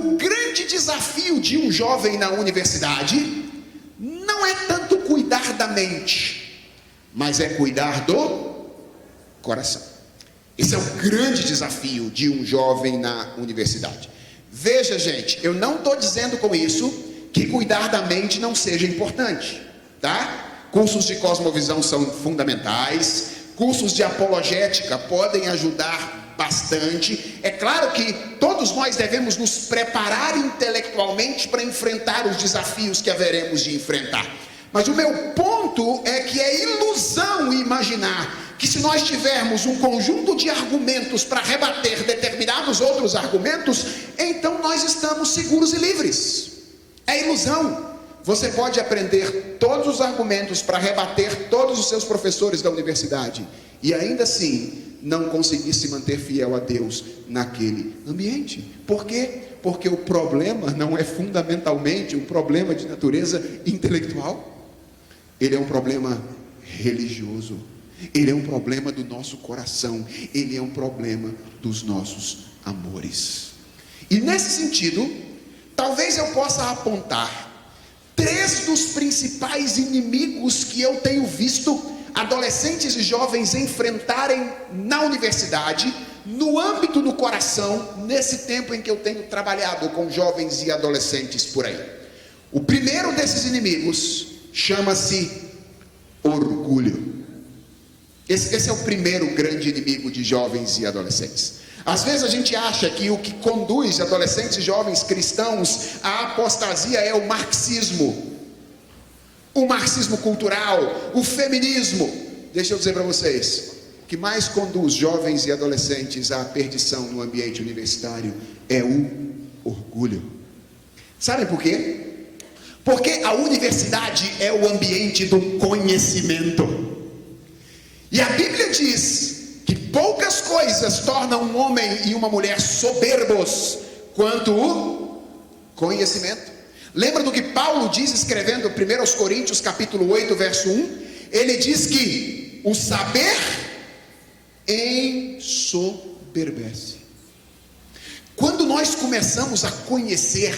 o grande desafio de um jovem na universidade não é tanto cuidar da mente, mas é cuidar do coração. Esse é o grande desafio de um jovem na universidade. Veja, gente, eu não estou dizendo com isso que cuidar da mente não seja importante, tá? Cursos de cosmovisão são fundamentais, cursos de apologética podem ajudar bastante. É claro que todos nós devemos nos preparar intelectualmente para enfrentar os desafios que haveremos de enfrentar. Mas o meu ponto é que é ilusão imaginar que se nós tivermos um conjunto de argumentos para rebater determinados outros argumentos, então nós estamos seguros e livres. É ilusão. Você pode aprender todos os argumentos para rebater todos os seus professores da universidade e ainda assim não conseguir se manter fiel a Deus naquele ambiente. Por quê? Porque o problema não é fundamentalmente um problema de natureza intelectual. Ele é um problema religioso. Ele é um problema do nosso coração. Ele é um problema dos nossos amores. E nesse sentido, talvez eu possa apontar 3 dos principais inimigos que eu tenho visto adolescentes e jovens enfrentarem na universidade, no âmbito do coração, nesse tempo em que eu tenho trabalhado com jovens e adolescentes por aí. O primeiro desses inimigos chama-se orgulho. Esse é o primeiro grande inimigo de jovens e adolescentes. Às vezes a gente acha que o que conduz adolescentes e jovens cristãos à apostasia é o marxismo cultural, o feminismo. Deixa eu dizer para vocês, o que mais conduz jovens e adolescentes à perdição no ambiente universitário é o orgulho. Sabem por quê? Porque a universidade é o ambiente do conhecimento. E a Bíblia diz que poucas coisas tornam um homem e uma mulher soberbos quanto o conhecimento. Lembra do que Paulo diz escrevendo 1 Coríntios capítulo 8, verso 1? Ele diz que o saber ensoberbece. Quando nós começamos a conhecer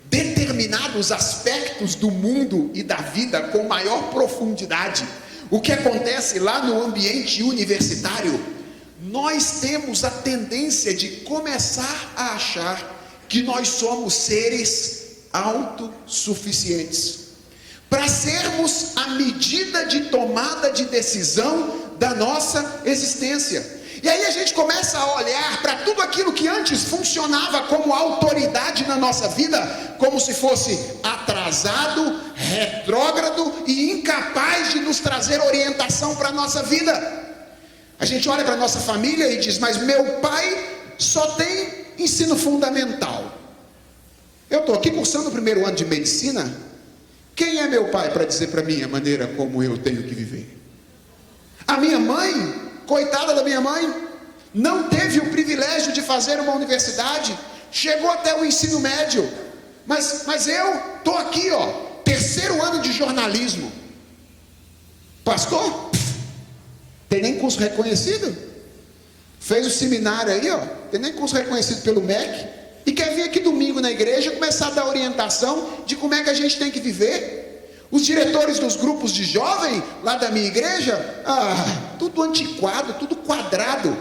determinados aspectos do mundo e da vida com maior profundidade, o que acontece lá no ambiente universitário, nós temos a tendência de começar a achar que nós somos seres autossuficientes, para sermos a medida de tomada de decisão da nossa existência. E aí a gente começa a olhar para tudo aquilo que antes funcionava como autoridade na nossa vida, como se fosse atrasado, retrógrado e incapaz de nos trazer orientação para a nossa vida. A gente olha para a nossa família e diz, mas meu pai só tem ensino fundamental. Eu estou aqui cursando o primeiro ano de medicina. Quem é meu pai para dizer para mim a maneira como eu tenho que viver? A minha mãe, coitada da minha mãe, não teve o privilégio de fazer uma universidade, chegou até o ensino médio, mas eu estou aqui, terceiro ano de jornalismo. Pastor, tem nem curso reconhecido? Fez o seminário aí, tem nem curso reconhecido pelo MEC, e quer vir aqui domingo na igreja começar a dar orientação de como é que a gente tem que viver. Os diretores dos grupos de jovem lá da minha igreja, tudo antiquado, tudo quadrado.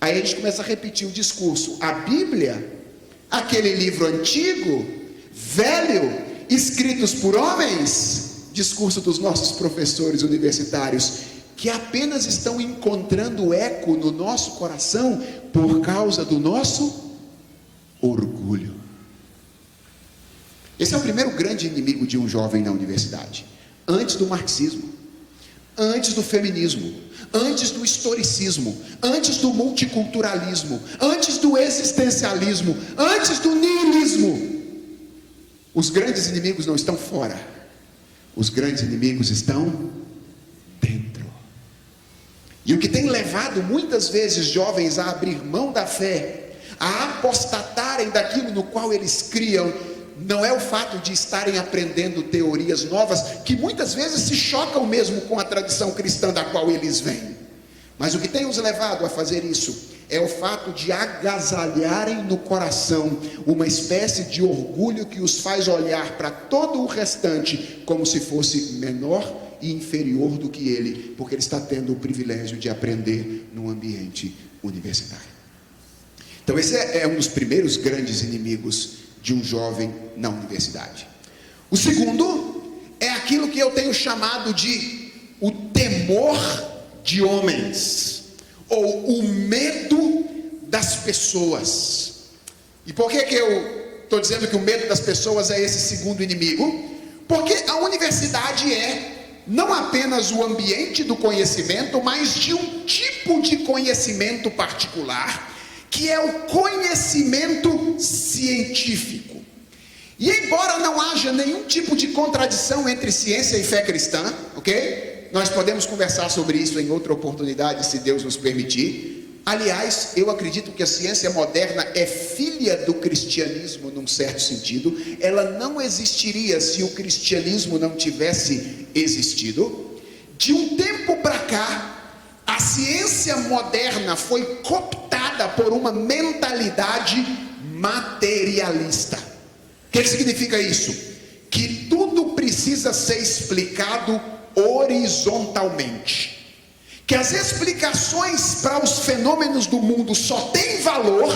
Aí a gente começa a repetir o discurso. A Bíblia, aquele livro antigo, velho, escritos por homens, discurso dos nossos professores universitários, que apenas estão encontrando eco no nosso coração por causa do nosso orgulho. Esse é o primeiro grande inimigo de um jovem na universidade. Antes do marxismo, antes do feminismo, antes do historicismo, antes do multiculturalismo, antes do existencialismo, antes do niilismo. Os grandes inimigos não estão fora. Os grandes inimigos estão dentro. E o que tem levado muitas vezes jovens a abrir mão da fé, a apostatarem daquilo no qual eles criam, não é o fato de estarem aprendendo teorias novas, que muitas vezes se chocam mesmo com a tradição cristã da qual eles vêm. Mas o que tem os levado a fazer isso é o fato de agasalharem no coração uma espécie de orgulho que os faz olhar para todo o restante como se fosse menor e inferior do que ele, porque ele está tendo o privilégio de aprender num ambiente universitário. Então esse é um dos primeiros grandes inimigos de um jovem na universidade. O segundo é aquilo que eu tenho chamado de o temor de homens, ou o medo das pessoas. E por que eu estou dizendo que o medo das pessoas é esse segundo inimigo? Porque a universidade é não apenas o ambiente do conhecimento, mas de um tipo de conhecimento particular, que é o conhecimento científico. E embora não haja nenhum tipo de contradição entre ciência e fé cristã, ok? Nós podemos conversar sobre isso em outra oportunidade, se Deus nos permitir. Aliás, eu acredito que a ciência moderna é filha do cristianismo num certo sentido. Ela não existiria se o cristianismo não tivesse existido. De um tempo para cá, a ciência moderna foi cooptada por uma mentalidade materialista. O que significa isso? Que tudo precisa ser explicado horizontalmente. Que as explicações para os fenômenos do mundo só têm valor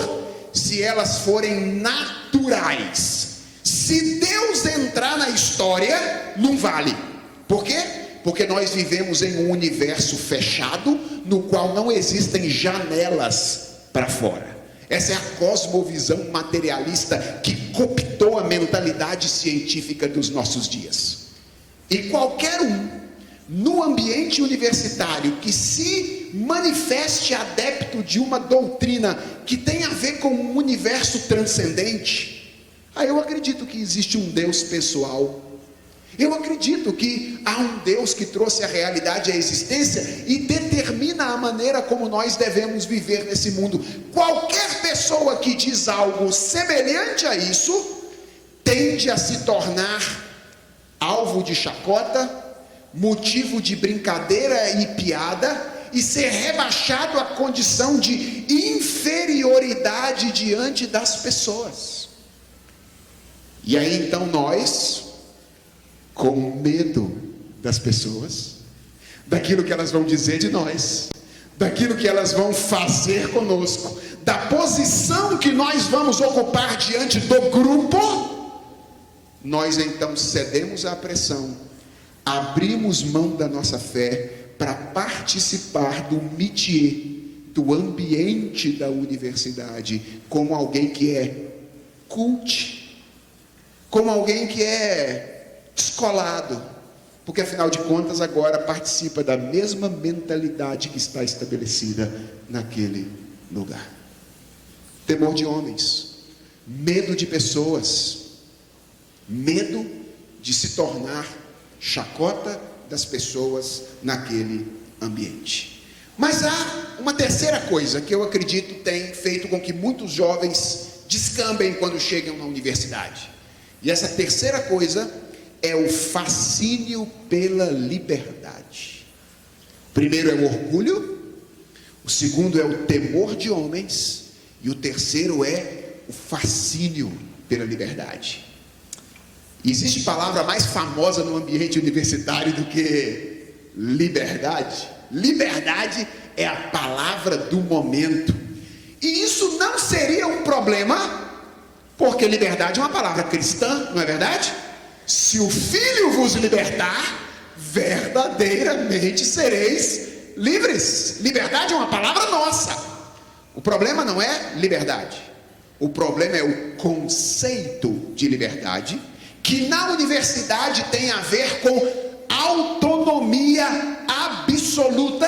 se elas forem naturais. Se Deus entrar na história, não vale. Por quê? Porque nós vivemos em um universo fechado, no qual não existem janelas para fora. Essa é a cosmovisão materialista que cooptou a mentalidade científica dos nossos dias. E qualquer um no ambiente universitário que se manifeste adepto de uma doutrina que tem a ver com um universo transcendente, eu acredito que existe um Deus pessoal. Eu acredito que há um Deus que trouxe a realidade à existência e determina a maneira como nós devemos viver nesse mundo. Qualquer pessoa que diz algo semelhante a isso tende a se tornar alvo de chacota, motivo de brincadeira e piada, e ser rebaixado à condição de inferioridade diante das pessoas. E aí então nós, com medo das pessoas, daquilo que elas vão dizer de nós, daquilo que elas vão fazer conosco, da posição que nós vamos ocupar diante do grupo, nós então cedemos à pressão, abrimos mão da nossa fé para participar do métier, do ambiente da universidade, como alguém que é cult, como alguém que é descolado, porque afinal de contas agora participa da mesma mentalidade que está estabelecida naquele lugar. Temor de homens, medo de pessoas, medo de se tornar chacota das pessoas naquele ambiente. Mas há uma terceira coisa que eu acredito tem feito com que muitos jovens descambem quando chegam na universidade. E essa terceira coisa é o fascínio pela liberdade. O primeiro é o orgulho, o segundo é o temor de homens, e o terceiro é o fascínio pela liberdade. Existe palavra mais famosa no ambiente universitário do que liberdade? Liberdade é a palavra do momento. E isso não seria um problema, porque liberdade é uma palavra cristã, não é verdade? Se o Filho vos libertar, verdadeiramente sereis livres. Liberdade é uma palavra nossa. O problema não é liberdade. O problema é o conceito de liberdade, que na universidade tem a ver com autonomia absoluta,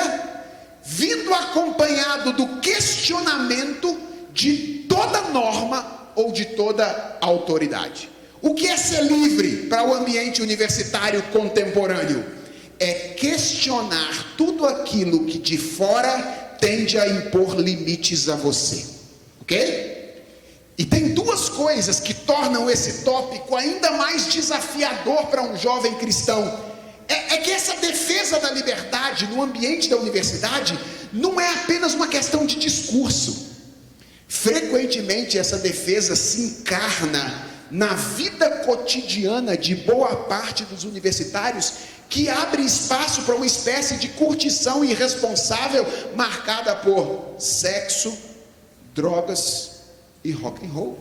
vindo acompanhado do questionamento de toda norma ou de toda autoridade. O que é ser livre para o ambiente universitário contemporâneo? É questionar tudo aquilo que de fora tende a impor limites a você, ok? E tem duas coisas que tornam esse tópico ainda mais desafiador para um jovem cristão. É que essa defesa da liberdade no ambiente da universidade não é apenas uma questão de discurso. Frequentemente essa defesa se encarna na vida cotidiana de boa parte dos universitários, que abre espaço para uma espécie de curtição irresponsável marcada por sexo, drogas e rock and roll.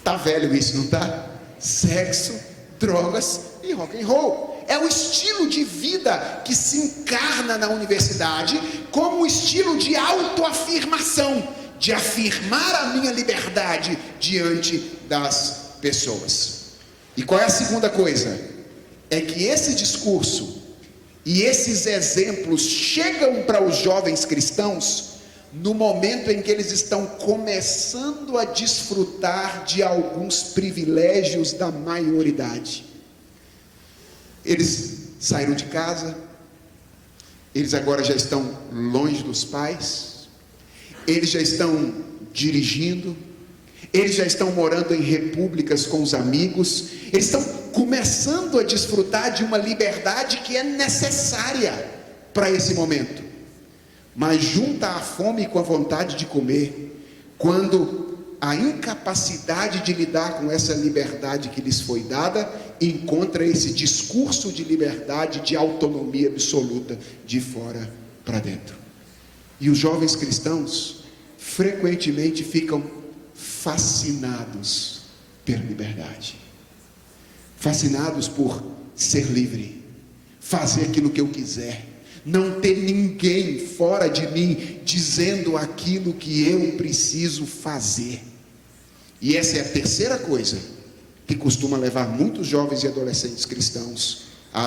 Tá velho isso, não tá? Sexo, drogas e rock and roll. É o estilo de vida que se encarna na universidade como um estilo de autoafirmação, de afirmar a minha liberdade diante das pessoas. E qual é a segunda coisa? É que esse discurso e esses exemplos chegam para os jovens cristãos no momento em que eles estão começando a desfrutar de alguns privilégios da maioridade. Eles saíram de casa, eles agora já estão longe dos pais, eles já estão dirigindo, eles já estão morando em repúblicas com os amigos, eles estão começando a desfrutar de uma liberdade que é necessária para esse momento. Mas junta a fome com a vontade de comer, quando a incapacidade de lidar com essa liberdade que lhes foi dada, encontra esse discurso de liberdade, de autonomia absoluta, de fora para dentro. E os jovens cristãos frequentemente ficam fascinados pela liberdade, fascinados por ser livre, fazer aquilo que eu quiser, não ter ninguém fora de mim dizendo aquilo que eu preciso fazer. E essa é a terceira coisa que costuma levar muitos jovens e adolescentes cristãos a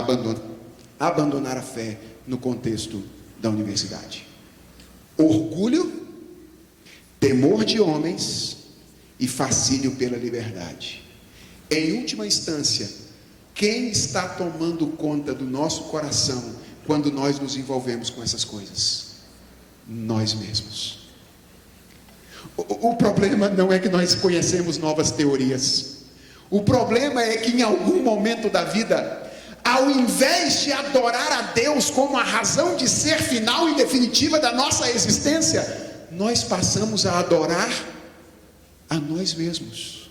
abandonar a fé no contexto da universidade: orgulho, temor de homens e fascínio pela liberdade. Em última instância, quem está tomando conta do nosso coração quando nós nos envolvemos com essas coisas? Nós mesmos. O problema não é que nós conhecemos novas teorias. O problema é que em algum momento da vida, ao invés de adorar a Deus como a razão de ser final e definitiva da nossa existência, nós passamos a adorar a nós mesmos.